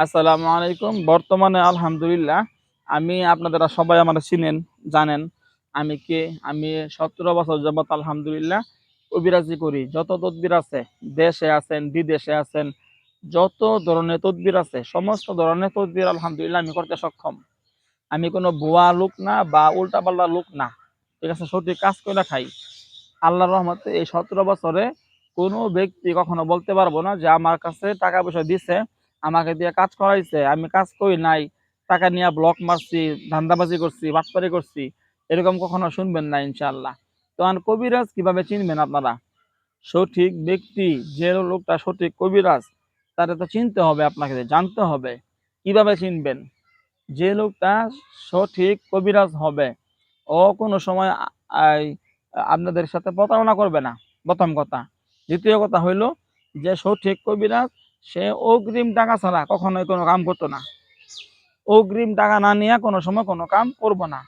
আসসালামু আলাইকুম। বর্তমানে আলহামদুলিল্লাহ আমি আপনারা সবাই আমারে চিনেন, জানেন আমি কে? আমি ১৭ বছর যাবৎ আলহামদুলিল্লাহ কবিরাজি করি। যত তদবির আছে, দেশে আছেন, বিদেশে আছেন, যত ধরনের তদবির আছে, সমস্ত ধরনের তদবির আলহামদুলিল্লাহ আমি করতে সক্ষম। আমি কোনো ভুয়া লোক না বা উল্টাপাল্টা লোক না। ঠিক আছে? সঠিক কাজ কইরা খাই। আল্লাহর রহমতে এই ১৭ বছরে কোনো ব্যক্তি কখনো বলতে পারবো না যে আমার কাছে টাকা পয়সা দিছে, আমাকে দিয়ে কাজ করাইছে, আমি কাজ করি নাই, টাকা নিয়ে ব্লক মারছি, ধান্দাবাজি করছি, বাটপারি করছি। এরকম কখনো শুনবেন না ইনশাআল্লাহ। তো কবিরাজ কিভাবে চিনবেন আপনারা? সঠিক ব্যক্তি, যে লোকটা সঠিক কবিরাজ, তারে তো চিনতে হবে আপনাকে, জানতে হবে। কিভাবে চিনবেন? যে লোকটা সঠিক কবিরাজ হবে, ও কোনো সময় আই আপনাদের সাথে প্রতারণা করবে না, ১ম কথা। ২য় কথা হইল যে সঠিক কবিরাজ সে অগ্রিম টাকা ছাড়া কখনোই কোনো কাম করতো না। অগ্রিম টাকা না নিয়া কোনো সময় কোনো কাম করব না।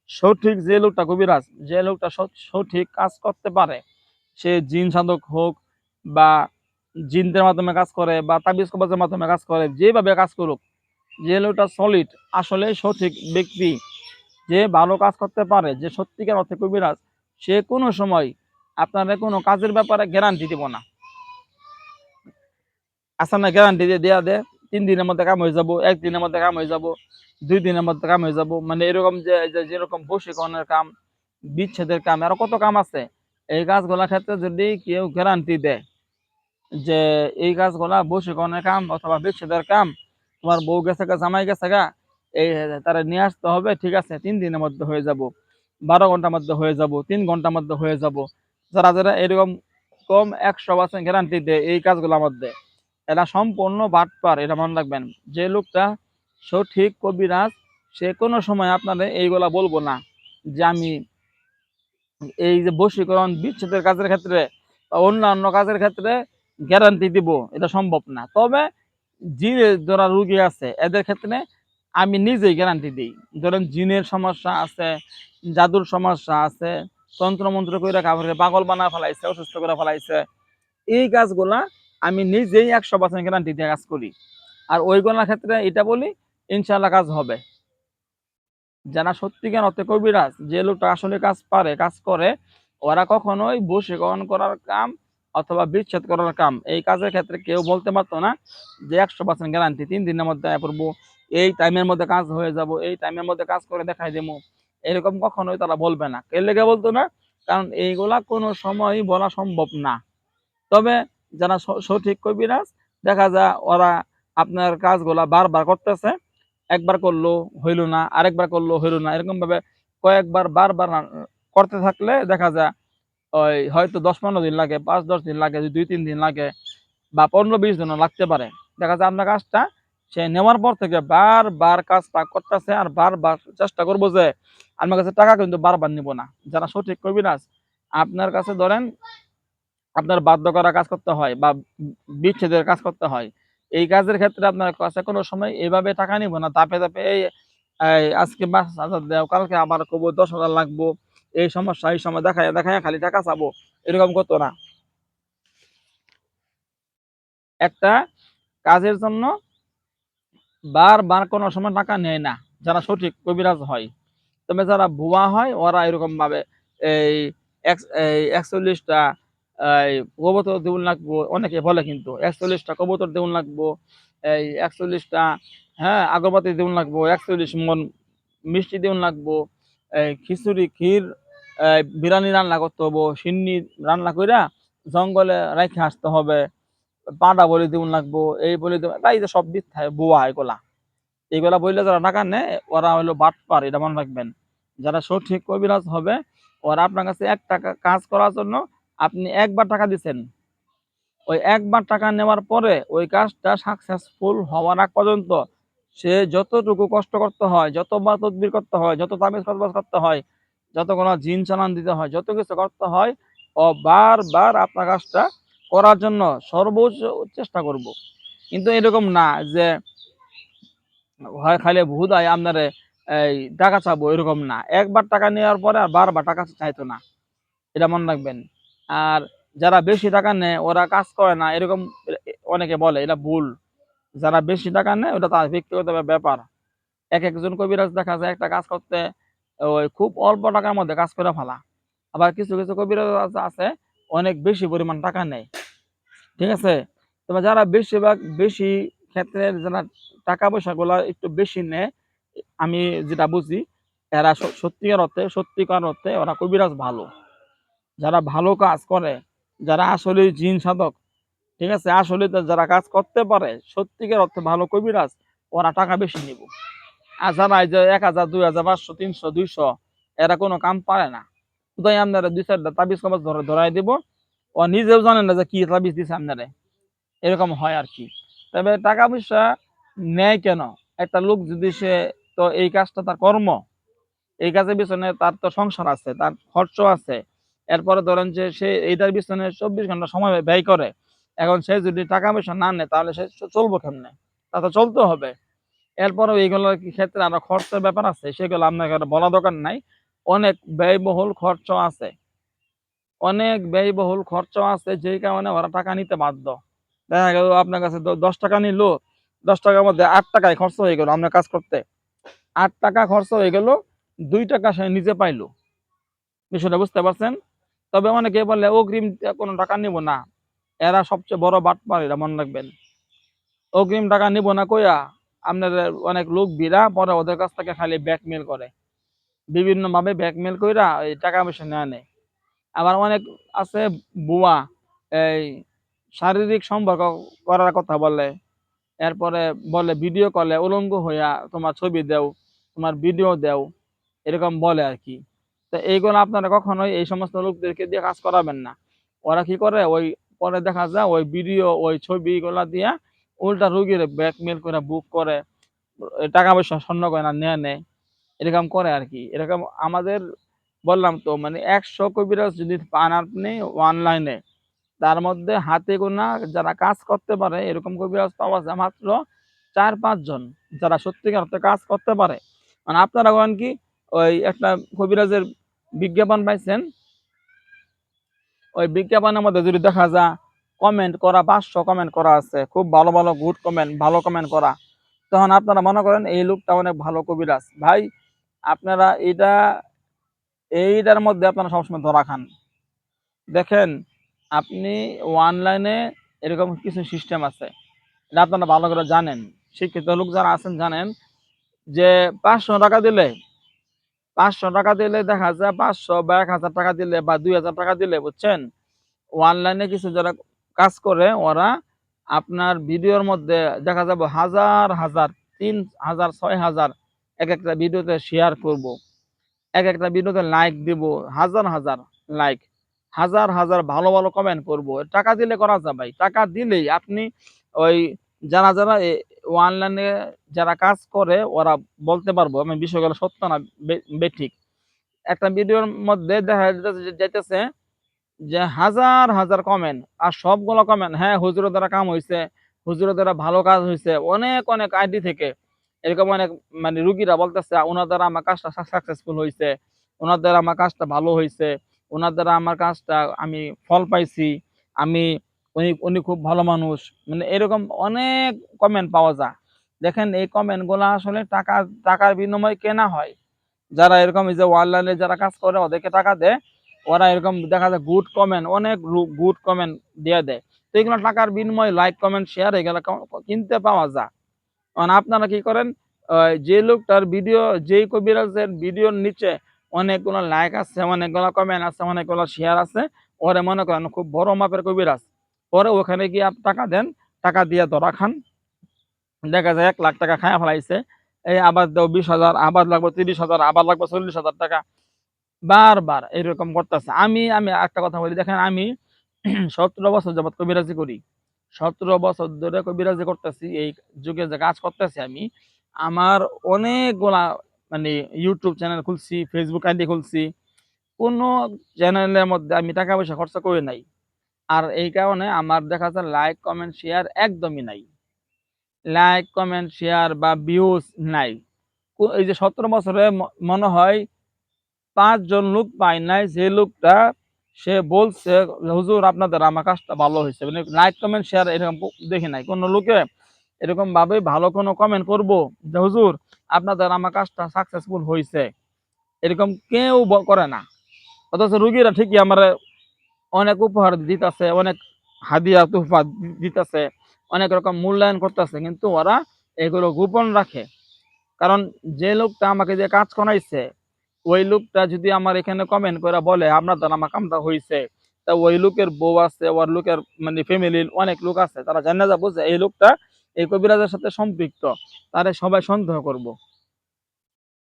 সঠিক যে লোকটা কবিরাজ, যে লোকটা সঠিক কাজ করতে পারে, সে জিন সাধক হোক বা জিনদের মাধ্যমে কাজ করে বা তাবিজ কবজের মাধ্যমে কাজ করে, যেভাবে কাজ করুক, যে লোকটা সলিড আসলেই সঠিক ব্যক্তি, যে ভালো কাজ করতে পারে, যে সত্যিকার অর্থে কবিরাজ, সে কোনো সময় আপনারা কোনো কাজের ব্যাপারে গ্যারান্টি দিব না। আছে না গ্যারান্টি দিয়ে দেয়া দেয় ৩ দিনের মধ্যে কাম হয়ে যাবো, ১ দিনের মধ্যে কাম হয়ে যাবো, ২ দিনের মধ্যে কাম হয়ে যাবো। মানে এরকম যেরকম বশীকরণের কাম, বিচ্ছেদের কাম, আরো কত কাম আছে। এই কাজগুলার ক্ষেত্রে যদি কেউ গ্যারান্টি দেয় যে এই কাজগুলা বশীকরণের কাম অথবা বিচ্ছেদের কাম, তোমার বউ গেছে গা, জামাই গেছে গা, এই তারা নিয়ে আসতে হবে, ঠিক আছে ৩ দিনের মধ্যে হয়ে যাব, ১২ ঘন্টার মধ্যে হয়ে যাব, ৩ ঘন্টার মধ্যে হয়ে যাব। যারা এরকম কম ১০০% গ্যারান্টি দেয় এই কাজগুলোর মধ্যে, এরা সম্পূর্ণ বাটপার, এটা মনে রাখবেন। যে লোকটা সঠিক কবিরাজ, সে কোনো সময় আপনাদের এইগুলা বলবো না যে আমি এই যে বশীকরণ বিচ্ছেদের কাজের ক্ষেত্রে বা অন্যান্য কাজের ক্ষেত্রে গ্যারান্টি দিব, এটা সম্ভব না। তবে যে যারা রুগী আছে এদের ক্ষেত্রে আমি নিজেই গ্যারান্টি দিই। ধরেন জিনের সমস্যা আছে, জাদুর সমস্যা আছে, তন্ত্রমন্ত্র কইরা কাউকে পাগল বানায় ফেলাইছে, অসুস্থ করে ফেলাইছে, এই কাজগুলা আমি নিজেই ১০০% গ্যারান্টি দিয়ে কাজ করি। আর ওইগুলার ক্ষেত্রে এটা বলি ইনশাআল্লাহ কাজ হবে। যারা সত্যিকার অর্থে কবিরাজ, যে লোকটা আসলে কাজ পারে, কাজ করে, ওরা কখনোই বশীকরণ করার কাম অথবা বিচ্ছেদ করার কাম, এই কাজের ক্ষেত্রে কেউ বলতে পারতো না যে ১০০% গ্যারান্টি ৩ দিনের মধ্যে আয়া পড়বো, এই টাইমের মধ্যে কাজ হয়ে যাব, এই টাইমের মধ্যে কাজ করে দেখাই দিমু। এরকম কখনোই তারা বলবে না। এর লেগে বলতো না? কারণ এইগুলা কোনো সময়ই বলা সম্ভব না। তবে যারা সঠিক কবিরাজ, দেখা যায় ওরা আপনার কাজগুলা বারবার করতেছে। একবার করলো হইল না, আরেকবার করলো হইল না। এরকমভাবে কয়েকবার বারবার করতে থাকলে দেখা যায় ওই হয়তো ১০-১৫ দিন লাগে, ৫-১০ দিন লাগে, ২-৩ দিন লাগে বা ১৫-২০ দিনও লাগতে পারে। দেখা যায় আপনার কাজটা সে নেওয়ার পর থেকে বারবার কাজটা করতেছে আর বারবার চেষ্টা করব যে আমার কাছে টাকা কিন্তু বারবার নিব না। যারা সঠিক কবিরাজ, আপনার কাছে ধরেন আপনার বাধ্য করা কাজ করতে হয় বা বিচ্ছেদের কাজ করতে হয়। এই কাজের ক্ষেত্রে আপনার কাছে কোনো সময় এভাবে টাকা নিব না। ধাপে, ধাপে এই আজকে ৫,০০০ দেও, কালকে আবার কইবো ১০,০০০ লাগবো। এই সমস্যা, এই সময় দেখাইয়া, দেখাইয়া খালি টাকা চাবো। এরকম করতো না। একটা কাজের জন্য বারবার কোনো সময় টাকা নেয় না, যারা সঠিক কবিরাজ হয়। তবে যারা ভুয়া হয় ওরা এরকমভাবে এই এই ৪১ টা এই কবুতর দেউন লাগবো, অনেকে বলে কিন্তু ৪১ টা কবুতর দেউন লাগবো, এই ৪১ টা হ্যাঁ, আগরবাতি দেউন লাগবো, ৪১ মণ মিষ্টি দেউন লাগবো, এই খিচুড়ি, ক্ষীর, বিরানি রান্না করতে হবো, সিন্নি রান্না কইরা জঙ্গলে রাইখা আসতে হবে, পাঁঠা বলি দেউন লাগবো, এই বলি দেউন, এই যে সব মিথ্যা ভুয়া এগুলা। এগুলা বইলে যারা টাকা নেয় ওরা হলো বাটপার, এটা মনে রাখবেন। যারা সঠিক কবিরাজ হবে, ওরা আপনার কাছে ৳১ কাজ করার জন্য আপনি একবার টাকা দিছেন। ওই একবার টাকা নেওয়ার পরে ওই কাজটা সাকসেসফুল হওয়ার আগ পর্যন্ত সে যতটুকু কষ্ট করতে হয়, যতবার তদবির করতে হয়, যত তাবিজ কসবাস করতে হয়, যতগুলা জিন চালান দিতে হয়, যত কিছু করতে হয়, ও বারবার আপনার কাজটা করার জন্য সর্বোচ্চ চেষ্টা করব। কিন্তু এরকম না যে হয় খাইলে হুদায় আপনারে এই টাকা চাবো, এরকম না। একবার টাকা নেওয়ার পরে আর বারবার টাকা চাইতো না। এটা মনে রাখবেন। আর যারা বেশি টাকা নেয় ওরা কাজ করে না, এরকম অনেকে বলে, এটা ভুল। যারা বেশি টাকা নেয় ওটা তার ব্যক্তিগত ব্যাপার। একজন কবিরাজ দেখা যায় একটা কাজ করতে ওই খুব অল্প টাকার মধ্যে কাজ করে ফেলা। আবার কিছু কিছু কবিরাজ আছে অনেক বেশি পরিমাণ টাকা নেয়। ঠিক আছে? তবে যারা বেশিরভাগ বেশি ক্ষেত্রে যারা টাকা পয়সাগুলা একটু বেশি নেয়, আমি যেটা বুঝি এরা সত্যিকার অর্থে ওরা কবিরাজ ভালো। যারা ভালো কাজ করে, যারা আসলেই জিন সাধক, ঠিক আছে? আসলে যারা কাজ করতে পারে সত্যিকার অর্থে ভালো কবিরাজ, ওরা টাকা বেশি নিব। আর যারা এই যে ১,০০০, ২,০০০, ৫০০, ৩০০, ২০০ এরা কোনো কাম পারে না। শুধুই আপনারা ২-৪ টা তাবিজ কবজ ধরায় দিব। ও নিজেও জানে না যে কি তাবিজ দিছে আপনারে। এরকম হয় আরকি। তবে টাকা পয়সা নেয় কেন? একটা লোক যদি সে তো এই কাজটা তার কর্ম। এই কাজের পিছনে তার তো সংসার আছে, তার খরচ আছে। এরপরে ধরেন যে সে এইটার পিছনে ২৪ ঘন্টা সময় ব্যয় করে। এখন সে যদি টাকা পয়সা না নেয় তাহলে সে চলবো কেমনে? তা তো চলতে হবে। এরপরেও এইগুলোর ক্ষেত্রে আরো খরচের ব্যাপার আছে। সেগুলো আপনাকে আর বলা দরকার নাই। অনেক ব্যয়বহুল খরচ আছে। অনেক ব্যয়বহুল খরচ আছে যেই কারণে ওরা টাকা নিতে বাধ্য। দেখা গেল আপনার কাছে ৳১০ নিল, ৳১০ র মধ্যে ৳৮ ই খরচ হয়ে গেল আপনার কাজ করতে। ৳৮ খরচ হয়ে গেল, ৳২ সে নিজে পাইল। বিষয়টা বুঝতে পারছেন? তবে অনেকে বলে অগ্রিম কোনো টাকা নিব না। এরা সবচেয়ে বড় বাটপার এরা মনে রাখবেন। অগ্রিম টাকা নিব না কইয়া আপনাদের অনেক লোক ভিড়া পরে ওদের কাছ থেকে খালি ব্ল্যাকমেইল করে। বিভিন্নভাবে ব্ল্যাকমেইল কইরা এই টাকা পয়সা নেয়া নেয়। আবার অনেক আছে বুয়া, এই শারীরিক সম্পর্ক করার কথা বলে। এরপরে বলে ভিডিও কলে উলঙ্গ হইয়া তোমার ছবি দেও, তোমার ভিডিও দেও, এরকম বলে আরকি। তো এইগুলো আপনারা কখনোই এই সমস্ত লোকদেরকে দিয়ে কাজ করাবেন না। ওরা কি করে ওই পরে দেখা যায় ওই ভিডিও ওই ছবিগুলা দিয়া উল্টা রোগীর ব্ল্যাকমেইল করে বুক করে টাকা পয়সা স্বর্ণ গয়না নেয়া নেয়। এরকম করে আরকি। এরকম আমাদের বললাম তো মানে ১০০ কবিরাজ যদি পান আপনি অনলাইনে, তার মধ্যে হাতে গোনা যারা কাজ করতে পারে এরকম কবিরাজ পাওয়া যায় মাত্র ৪-৫ জন। যারা সত্যিকার অর্থে কাজ করতে পারে। মানে আপনারা বলেন কি ওই একটা কবিরাজের বিজ্ঞাপন পাইছেন, ওই বিজ্ঞাপনের মধ্যে যদি দেখা যায় কমেন্ট করা ৫০০ কমেন্ট করা আছে। খুব ভালো, ভালো গুড কমেন্ট, ভালো কমেন্ট করা। তখন আপনারা মনে করেন এই লোকটা অনেক ভালো কবিরাজ। ভাই আপনারা এইটার মধ্যে আপনারা সবসময় ধরা খান। দেখেন আপনি অনলাইনে এরকম কিছু সিস্টেম আছে। এটা আপনারা ভালো করে জানেন। শিক্ষিত লোক যারা আছেন জানেন যে ৳৫০০ দিলে ৳৫০০ দেখা যায় ৫০০ বা ৳১,০০০ দিলে বা ৳২,০০০ দিলে বুঝছেন? অনলাইনে কিছু যারা কাজ করে ওরা আপনার ভিডিওর মধ্যে দেখা যাবে হাজার, হাজার ৩,০০০, ৬,০০০ একেকটা ভিডিওতে শেয়ার করব। একেকটা ভিডিওতে লাইক দিব, হাজার, হাজার লাইক। হাজার, হাজার ভালো, ভালো কমেন্ট করব। টাকা দিলে করা যায় ভাই। টাকা দিলেই আপনি ওই যারা অনলাইনে যারা কাজ করে ওরা বলতে পারবো আমি বিষয়গুলো সত্য না বেঠিক। একটা ভিডিওর মধ্যে দেখা যাইতেছে যে হাজার, হাজার কমেন্ট আর সবগুলো কমেন্ট হ্যাঁ, হুজুরের দ্বারা কাম হইছে, হুজুরের দ্বারা ভালো কাজ হইছে। অনেক, অনেক আইডি থেকে এরকম অনেক মানে রুগীরা বলতেছে উনার দ্বারা আমার কাজটা সাকসেসফুল হইছে, উনার দ্বারা আমার কাজটা ভালো হইছে, উনার দ্বারা আমার কাজটা আমি ফল পাইছি। আমি উনি খুব ভালো মানুষ। মানে এরকম অনেক কমেন্ট পাওয়া যায়। দেখেন এই কমেন্টগুলা আসলে টাকার বিনিময়ে কেনা হয়। যারা এরকম এই যে অনলাইনে যারা কাজ করে ওদেরকে টাকা দেয়, ওরা এরকম দেখা যায় গুড কমেন্ট অনেক গুড কমেন্ট দিয়ে দেয়। তো এগুলো টাকার বিনিময়ে লাইক, কমেন্ট, শেয়ার এগুলা কিনতে পাওয়া যায়। এখন আপনারা কি করেন যে লোকটার ভিডিও যেই কবিরাজের ভিডিওর নিচে অনেকগুলো লাইক আছে, অনেকগুলো কমেন্ট আছে, অনেকগুলো শেয়ার আছে, ওরে মনে করেন খুব বড় মাপের কবিরাজ। পরে ওখানে গিয়ে টাকা দেন, টাকা দিয়ে ধরা খান। দেখা যায় ৳১,০০,০০০ খাইয়া ফেলাইছে। এই আবার দাও ২০,০০০, আবার লাগবে ৩০,০০০, আবার লাগবে ৳৪০,০০০। বারবার এরকম করতেছে। আমি আমি একটা কথা বলি দেখেন আমি ১৭ বছর যাবৎ কবিরাজি করি। ১৭ বছর ধরে কবিরাজি করতেছি। এই যুগে যে কাজ করতেছি আমি, আমার অনেকগুলা মানে YouTube চ্যানেল খুলছি, Facebook আইডি খুলছি। কোন চ্যানেলের মধ্যে আমি টাকা পয়সা খরচা করি নাই। আর এই কারণে আমার দেখা যায় লাইক, কমেন্ট, শেয়ার একদমই নাই। লাইক, কমেন্ট, শেয়ার বা ভিউজ নাই। এই যে ১৭ বছরে মনে হয় ৫ জন লোক পাই নাই যে লোকটা সে বলছে হুজুর আপনার দ্বারা আমার কাজটা ভালো হইছে। মানে লাইক কমেন্ট শেয়ার এরকম দেখি নাই। কোন লোকে এরকম ভাবে ভালো কোনো কমেন্ট করব যে হুজুর আপনাদের আমার কাজটা সাকসেসফুল হয়েছে, এরকম কেউ করে না। অথচ রুগীরা ঠিকই আমার অনেক উপহার দিতেছে, অনেক হাদিয়া তোহফা দিতেছে, অনেক রকম মূল্যায়ন করতেছে, কিন্তু ওরা এগুলো গোপন রাখে। কারণ যে লোকটা আমাকে যে কাজ করাইছে ওই লোকটা যদি আমার এখানে কমেন্ট করে বলে আপনাদের আমার কামটা হয়েছে, তা ওই লোকের বউ আছে, ওর লোকের মানে ফ্যামিলির অনেক লোক আছে, তারা জানে যাবো যে এই লোকটা এই কবিরাজের সাথে সম্পৃক্ত, তারে সবাই সন্দেহ করব।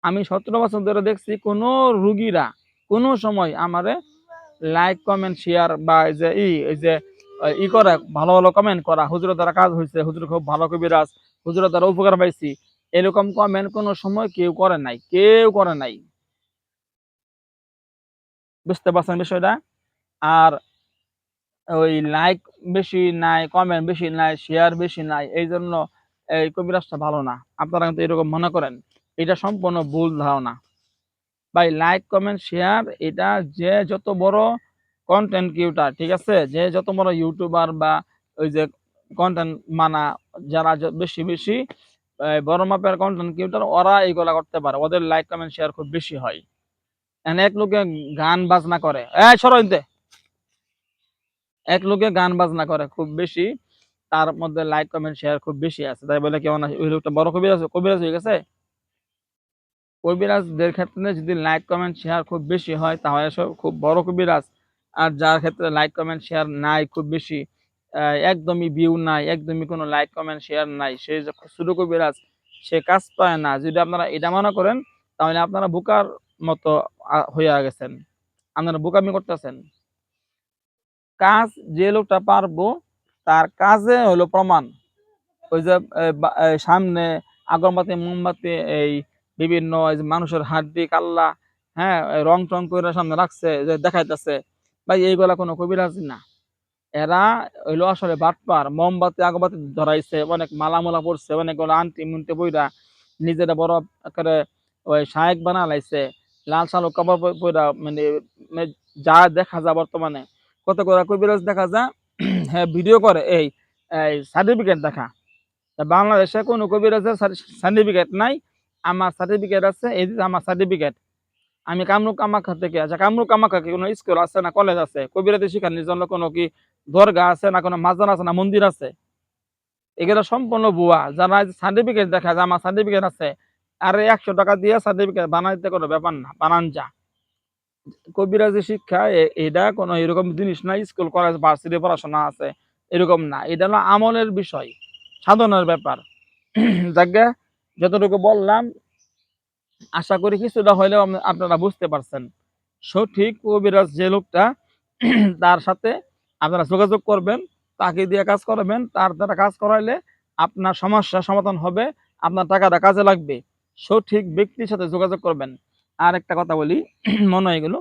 আমি 17 বছর ধরে দেখছি কোনো রুগীরা কোনো সময় আমারে লাইক কমেন্ট শেয়ার বা এই যে করে ভালো ভালো কমেন্ট করা, হুজুরের দ্বারা কাজ হয়েছে, হুজুর খুব ভালো কবিরাজ, হুজুরের দ্বারা উপকার পাইছি, এরকম কমেন্ট কোনো সময় কেউ করে নাই, কেউ করে নাই। বুঝতে পারছেন বিষয়টা? আর ওই লাইক বেশি নাই, কমেন্ট বেশি নাই, শেয়ার বেশি নাই, এই জন্য এই কবিরাজটা ভালো না। আপনারা কিন্তু এরকম মনে করেন, এটা সম্পূর্ণ ভুল ধারণা। ভাই লাইক কমেন্ট শেয়ার এটা যে যত বড় কন্টেন্ট ক্রিয়েটর, ঠিক আছে, যে যত বড় ইউটিউবার বা ওই যে কন্টেন্ট মানা, যারা বেশি বেশি বড় মাপের কন্টেন্ট ক্রিয়েটর, ওরা এইগুলা করতে পারে, ওদের লাইক কমেন্ট শেয়ার খুব বেশি হয়। এক লোকে গান বাজনা করে, সরইতে এক লোকে গান বাজনা করে খুব বেশি, তার মধ্যে লাইক কমেন্ট শেয়ার খুব বেশি আছে, তাই বলে কেমন ওই লোকটা বড় কবিরাজ কবিরাজ হয়ে গেছে? কবিরাজদের ক্ষেত্রে যদি লাইক কমেন্ট শেয়ার খুব বেশি হয় তাহলে সব খুব বড় কবিরাজ। আর যার ক্ষেত্রে লাইক কমেন্ট শেয়ার নাই খুব বেশি, একদমই ভিউ নাই, একদমই কোনো লাইক কমেন্ট শেয়ার নাই, সে যে ছোট কবিরাজ, সে কাজ পায় না। যদি আপনারা এটা মনে করেন তাহলে আপনারা বোকার মতো হইয়া গেছেন, আপনারা বোকামি করতেছেন। কাজ যে লোকটা পারবো তার কাজে হলো প্রমাণ। ওই যে সামনে আগরবাতি মোমবাতি এই বিভিন্ন এই যে মানুষের হাড্ডি কাল্লা, হ্যাঁ, রং টং করে সামনে রাখছে যে দেখাইতেছে, ভাই এইগুলা কোনো কবিরাজি না। এরা হইলো আসলে বাটপার। মোমবাতি আগরবাতি ধরাইছে, অনেক মালা পড়ছে, অনেকগুলো আন্টি মুন্টি বইরা নিজেরা বড় আকারে ওই শায়েক বানা লাইছে, লাল সালু কাপড় পইরা, মানে যা দেখা যায় বর্তমানে কত করে কবিরাজ দেখা যায় হ্যাঁ ভিডিও করে এই সার্টিফিকেট দেখা। তা বাংলাদেশে কোনো কবিরাজের সার্টিফিকেট নাই, আমার সার্টিফিকেট আছে, এই যে আমার সার্টিফিকেট। আমি কামরূপ কামাখ্যা থেকে, আচ্ছা কামরূপ কামাখ্যা কি কোনো স্কুল আছে না কলেজ আছে? কবিরাজি শিখানোর জন্য কোনো কি দরগা আছে না, কোনো মাজার আছে না মন্দির আছে? এগুলো সম্পূর্ণ ভুয়া। যারা সার্টিফিকেট দেখা যায় আমার সার্টিফিকেট আছে, আরে 100 টাকা দিয়ে সার্টিফিকেট বানাইতে কোনো ব্যাপার না, বানান যা। কবিরাজি শিক্ষা এটা কোনো এরকম জিনিস না, স্কুল কলেজ ভার্সিটি পড়াশোনা আছে এরকম না, এটা হলো আমলের বিষয়, সাধনের ব্যাপার। যাকে যতটুকু বললাম আশা করি কিছুটা হইলেও আপনারা বুঝতে পারছেন। সঠিক কবিরাজ যে লোকটা তার সাথে আপনারা যোগাযোগ করবেন, তাকে দিয়ে কাজ করাবেন, তার দ্বারা কাজ করাইলে আপনার সমস্যার সমাধান হবে, আপনার টাকাটা কাজে লাগবে। সঠিক ব্যক্তির সাথে যোগাযোগ করবেন। আর একটা কথা বলি, মনে হয়ে গেল,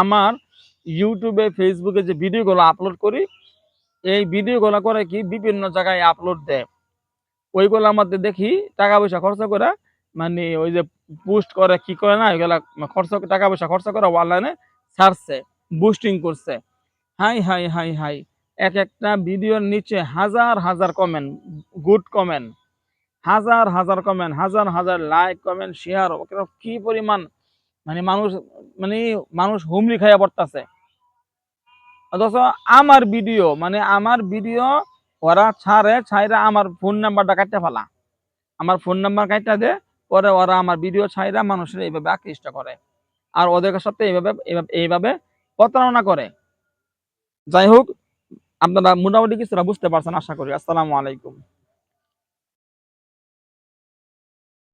আমার ইউটিউবে ফেসবুকে যে ভিডিওগুলো আপলোড করি, এই ভিডিওগুলো করে কি বিভিন্ন জায়গায় আপলোড দেয়, ওইগুলোর মধ্যে দেখি টাকা পয়সা খরচ করে, মানে ওই যে পোস্ট করে কি করে না, ওইগুলা খরচ টাকা পয়সা খরচ করে অনলাইনে ছাড়ছে, বুস্টিং করছে। হাই হাই হাই হাই, এক একটা ভিডিওর নিচে হাজার হাজার কমেন্ট, গুড কমেন্ট, হাজার হাজার কমেন্ট, হাজার হাজার লাইক কমেন্ট শেয়ার, কি পরিমাণ, মানে মানুষ, মানে মানুষ হুমড়ি খাইয়া পড়তেছে। অথচ আমার ভিডিও ওরা ছাড়ে, ছাইরা আমার ফোন নাম্বারটা কাটতে ফেলা, আমার ফোন নাম্বার কাইটা দে, পরে ওরা আমার ভিডিও ছাইরা মানুষের এইভাবে আকৃষ্ট করে, আর ওদের সাথে এইভাবে প্রতারণা করে। যাই হোক, আপনারা মোটামুটি কিছুটা বুঝতে পারছেন আশা করি। আসসালামু আলাইকুম।